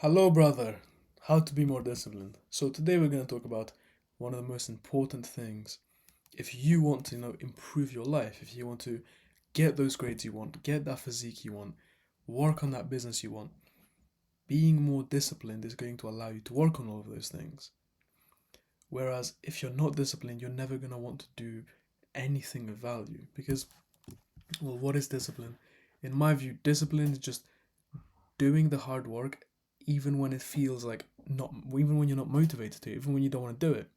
Hello, brother. How to be more disciplined. So today we're going to talk about one of the most important things. If you want to, improve your life, if you want to get those grades you want, get that physique you want, work on that business you want, being more disciplined is going to allow you to work on all of those things. Whereas if you're not disciplined, you're never going to want to do anything of value because, well, what is discipline? In my view, discipline is just doing the hard work even when it feels like not, even when you're not motivated to, even when you don't want to do it.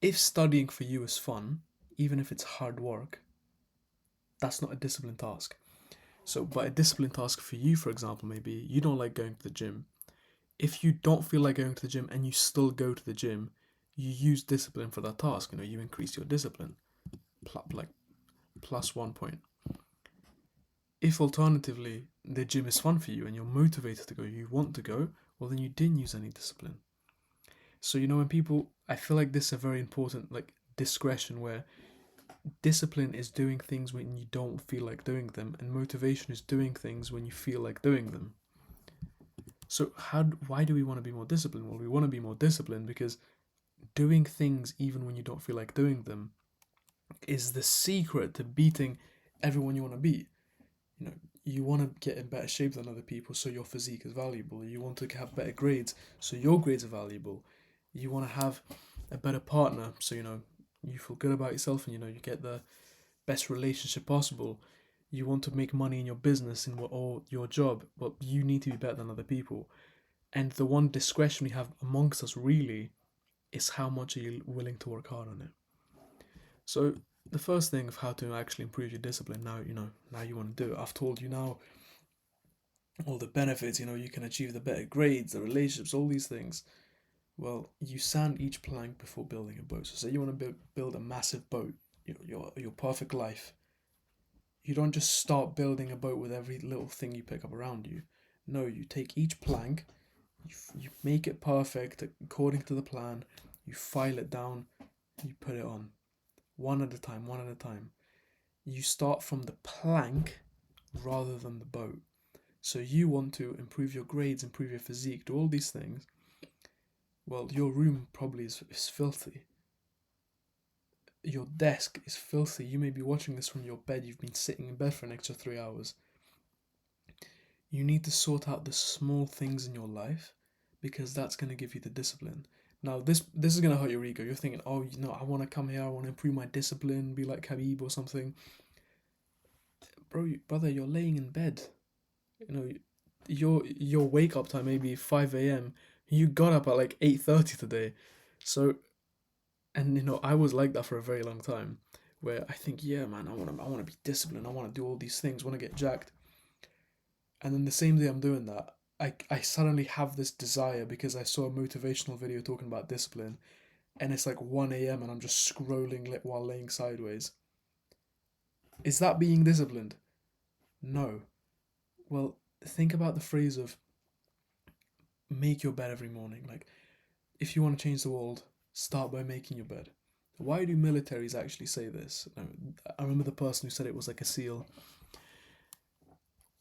If studying for you is fun, even if it's hard work, that's not a disciplined task. So, but a disciplined task for you, for example, maybe you don't like going to the gym. If you don't feel like going to the gym and you still go to the gym, you use discipline for that task. You increase your discipline, like plus 1 point. If alternatively the gym is fun for you and you're motivated to go, you want to go, well then you didn't use any discipline. So when people, I feel like this is a very important like discretion where discipline is doing things when you don't feel like doing them, and motivation is doing things when you feel like doing them. So why do we want to be more disciplined? Well, we want to be more disciplined because doing things even when you don't feel like doing them is the secret to beating everyone you want to beat. You know, you want to get in better shape than other people, so your physique is valuable. You want to have better grades, so your grades are valuable. You want to have a better partner, so you feel good about yourself, and you get the best relationship possible. You want to make money in your business or your job, but you need to be better than other people. And the one discretion we have amongst us really is how much are you willing to work hard on it. So the first thing of how to actually improve your discipline, now you want to do it. I've told you now all the benefits, you can achieve the better grades, the relationships, all these things. Well, you sand each plank before building a boat. So say you want to build a massive boat, your perfect life. You don't just start building a boat with every little thing you pick up around you. No, you take each plank, you make it perfect according to the plan, you file it down, you put it on. One at a time, one at a time. You start from the plank rather than the boat. So you want to improve your grades, improve your physique, do all these things. Well, your room probably is filthy. Your desk is filthy. You may be watching this from your bed. You've been sitting in bed for an extra 3 hours. You need to sort out the small things in your life because that's going to give you the discipline. Now, this is going to hurt your ego. You're thinking, oh, I want to come here. I want to improve my discipline, be like Khabib or something. Brother, you're laying in bed. You know, your wake up time maybe 5 a.m. You got up at like 8:30 today, so and I was like that for a very long time, where I think, yeah, man, I want to be disciplined. I want to do all these things. Want to get jacked, and then the same day I'm doing that, I suddenly have this desire because I saw a motivational video talking about discipline, and it's like 1 a.m. and I'm just scrolling while laying sideways. Is that being disciplined? No. Well, think about the phrase of make your bed every morning. Like, if you want to change the world, start by making your bed. Why do militaries actually say this? I remember the person who said it was like a seal.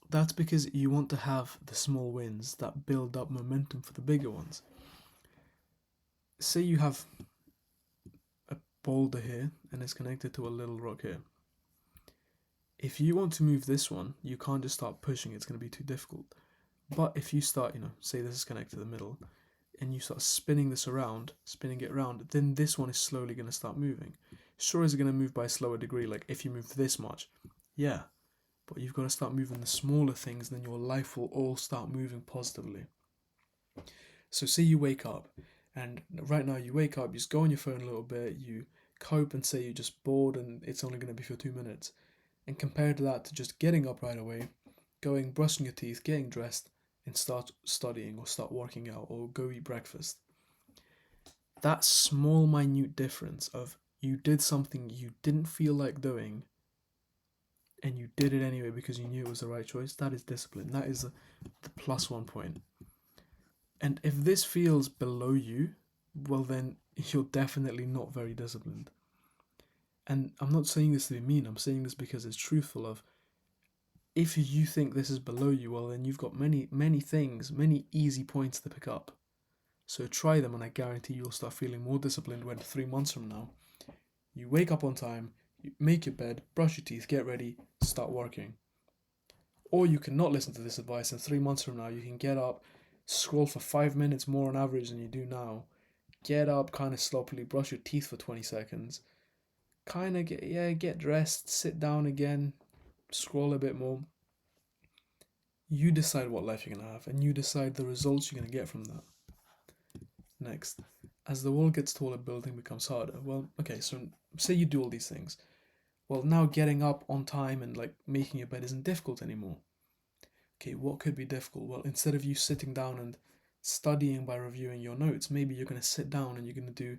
That's because you want to have the small wins that build up momentum for the bigger ones. Say you have a boulder here and it's connected to a little rock here. If you want to move this one, you can't just start pushing, it's going to be too difficult. But if you start, say this is connected to the middle, and you start spinning it around, then this one is slowly going to start moving. Sure, is it going to move by a slower degree, like if you move this much? Yeah, but you've got to start moving the smaller things, then your life will all start moving positively. So, say you wake up, and right now you wake up, you just go on your phone a little bit, you cope and say you're just bored and it's only going to be for 2 minutes. And compared to that, to just getting up right away, going, brushing your teeth, getting dressed, and start studying or start working out or go eat breakfast. That small, minute difference of you did something you didn't feel like doing and you did it anyway because you knew it was the right choice, that is discipline. That is the plus 1 point. And if this feels below you, well, then you're definitely not very disciplined. And I'm not saying this to be mean, I'm saying this because it's truthful of If you think this is below you, well, then you've got many things, many easy points to pick up. So try them, and I guarantee you'll start feeling more disciplined when 3 months from now you wake up on time, you make your bed, brush your teeth, get ready, start working. Or you can not listen to this advice, and 3 months from now you can get up, scroll for 5 minutes more on average than you do now, get up kind of sloppily, brush your teeth for 20 seconds, kind of get dressed, sit down again, scroll a bit more. You decide what life you're going to have, and you decide the results you're going to get from that. Next, as the world gets taller, building becomes harder. Well, okay, so say you do all these things. Well, now getting up on time and like making your bed isn't difficult anymore. Okay, what could be difficult? Well, instead of you sitting down and studying by reviewing your notes, maybe you're going to sit down and you're going to do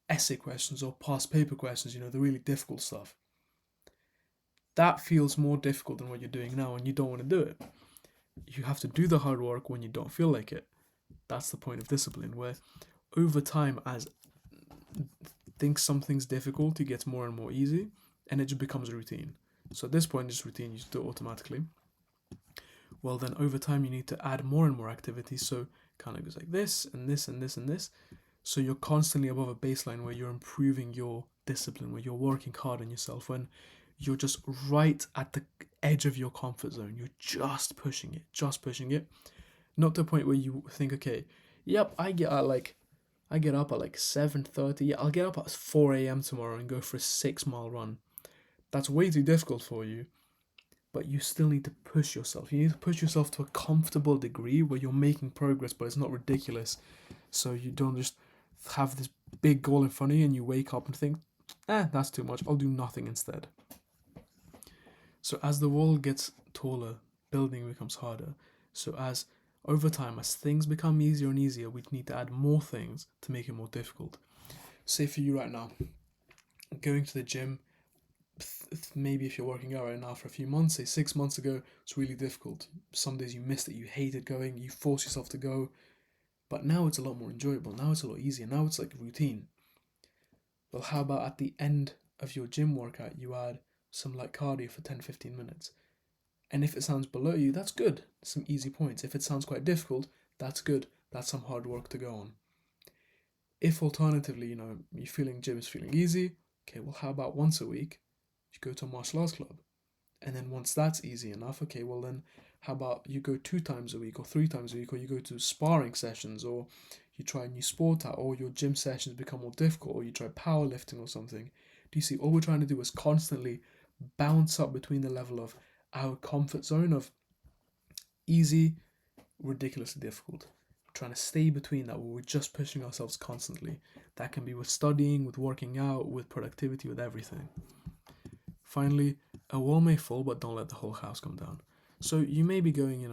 essay questions or past paper questions, the really difficult stuff. That feels more difficult than what you're doing now, and you don't want to do it. You have to do the hard work when you don't feel like it. That's the point of discipline, where over time, as something's difficult, it gets more and more easy, and it just becomes a routine. So at this point, it's routine, you just do it automatically. Well, then over time, you need to add more and more activities. So kind of goes like this, and this, and this, and this. So you're constantly above a baseline where you're improving your discipline, where you're working hard on yourself, when you're just right at the edge of your comfort zone. You're just pushing it. Not to a point where you think, okay, yep, I get up at like 7:30. Yeah, I'll get up at 4 a.m. tomorrow and go for a 6 mile run. That's way too difficult for you, but you still need to push yourself. You need to push yourself to a comfortable degree where you're making progress, but it's not ridiculous. So you don't just have this big goal in front of you and you wake up and think, that's too much. I'll do nothing instead. So as the wall gets taller, building becomes harder. So as over time, as things become easier and easier, we need to add more things to make it more difficult. Say for you right now, going to the gym, maybe if you're working out right now for a few months, say 6 months ago, it's really difficult. Some days you missed it, you hated going, you force yourself to go. But now it's a lot more enjoyable. Now it's a lot easier. Now it's like a routine. Well, how about at the end of your gym workout, you add some light cardio for 10-15 minutes? And if it sounds below you, that's good. Some easy points. If it sounds quite difficult, that's good. That's some hard work to go on. If alternatively, you're feeling gym is feeling easy, okay, well, how about once a week you go to a martial arts club? And then once that's easy enough, okay, well then how about you go 2 times a week or 3 times a week, or you go to sparring sessions, or you try a new sport out, or your gym sessions become more difficult, or you try powerlifting or something. Do you see? All we're trying to do is constantly bounce up between the level of our comfort zone of easy, ridiculously difficult. We're trying to stay between that where we're just pushing ourselves constantly. That can be with studying, with working out, with productivity, with everything. Finally, a wall may fall, but don't let the whole house come down. So you may be going,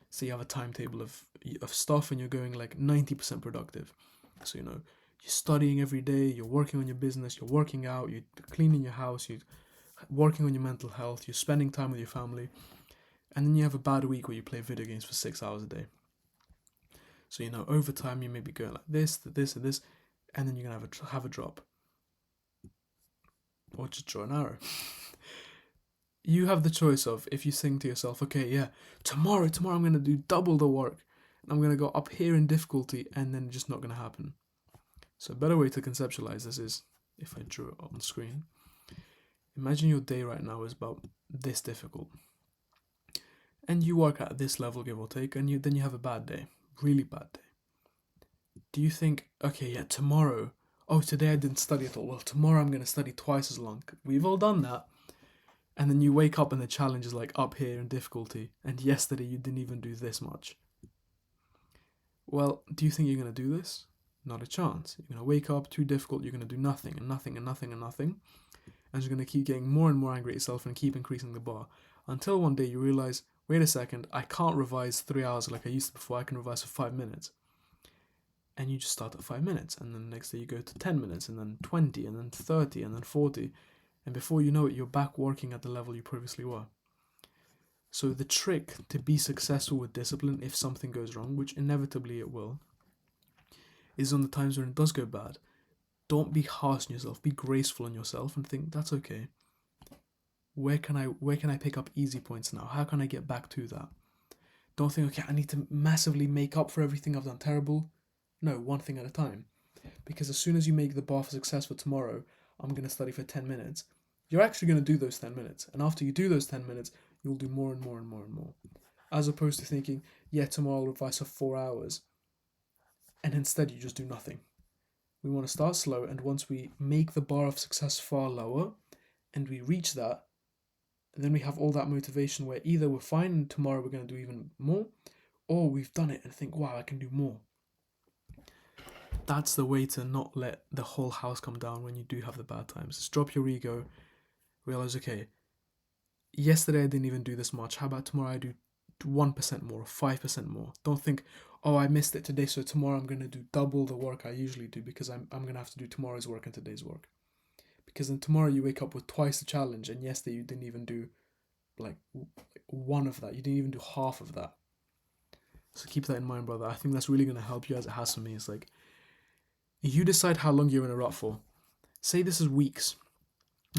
say you have a timetable of stuff and you're going like 90% productive. So, you're studying every day, you're working on your business, you're working out, you're cleaning your house, you're working on your mental health, you're spending time with your family, and then you have a bad week where you play video games for 6 hours a day. So, over time you may be going like this, to this, and this, and then you're going to have a drop. Or just draw an arrow. You have the choice of, if you think to yourself, okay, yeah, tomorrow I'm going to do double the work, and I'm going to go up here in difficulty, and then it's just not going to happen. So a better way to conceptualize this is, if I drew it on screen, imagine your day right now is about this difficult. And you work at this level, give or take, and then you have a bad day, really bad day. Do you think, okay, yeah, tomorrow, today I didn't study at all, well, tomorrow I'm going to study twice as long. We've all done that. And then you wake up and the challenge is like up here in difficulty, and yesterday you didn't even do this much. Well, do you think you're going to do this? Not a chance. You're going to wake up, too difficult, you're going to do nothing and nothing and nothing and nothing. And you're going to keep getting more and more angry at yourself and keep increasing the bar. Until one day you realize, wait a second, I can't revise 3 hours like I used to before, I can revise for 5 minutes. And you just start at 5 minutes, and then the next day you go to 10 minutes, and then 20, and then 30, and then 40. And before you know it, you're back working at the level you previously were. So the trick to be successful with discipline, if something goes wrong, which inevitably it will, is on the times when it does go bad. Don't be harsh on yourself, be graceful on yourself and think, that's okay. where can I pick up easy points now? How can I get back to that? Don't think, okay, I need to massively make up for everything I've done terrible. No, one thing at a time. Because as soon as you make the bar for success for tomorrow, I'm going to study for 10 minutes, you're actually going to do those 10 minutes. And after you do those 10 minutes, you'll do more and more and more and more. As opposed to thinking, yeah, tomorrow I'll revise for 4 hours. And instead you just do nothing. We want to start slow, and once we make the bar of success far lower and we reach that, then we have all that motivation where either we're fine and tomorrow we're going to do even more, or we've done it and think, wow, I can do more. That's the way to not let the whole house come down when you do have the bad times. Just drop your ego, realize, okay, yesterday I didn't even do this much. How about tomorrow I do 1% more, 5% more? Don't think, oh, I missed it today, so tomorrow I'm going to do double the work I usually do because I'm going to have to do tomorrow's work and today's work. Because then tomorrow you wake up with twice the challenge, and yesterday you didn't even do like one of that. You didn't even do half of that. So keep that in mind, brother. I think that's really going to help you, as it has for me. It's like, you decide how long you're in a rut for. Say this is weeks,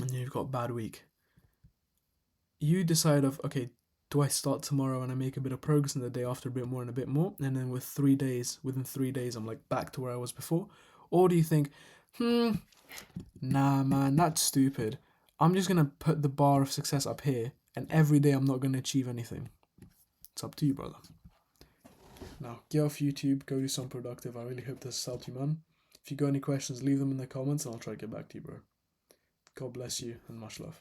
and you've got a bad week. You decide of, okay, do I start tomorrow and I make a bit of progress, and the day after a bit more and a bit more, and then within 3 days, I'm like back to where I was before? Or do you think, nah, man, that's stupid. I'm just going to put the bar of success up here, and every day I'm not going to achieve anything. It's up to you, brother. Now, get off YouTube, go do something productive. I really hope this helped you, man. If you got any questions, leave them in the comments and I'll try to get back to you, bro. God bless you and much love.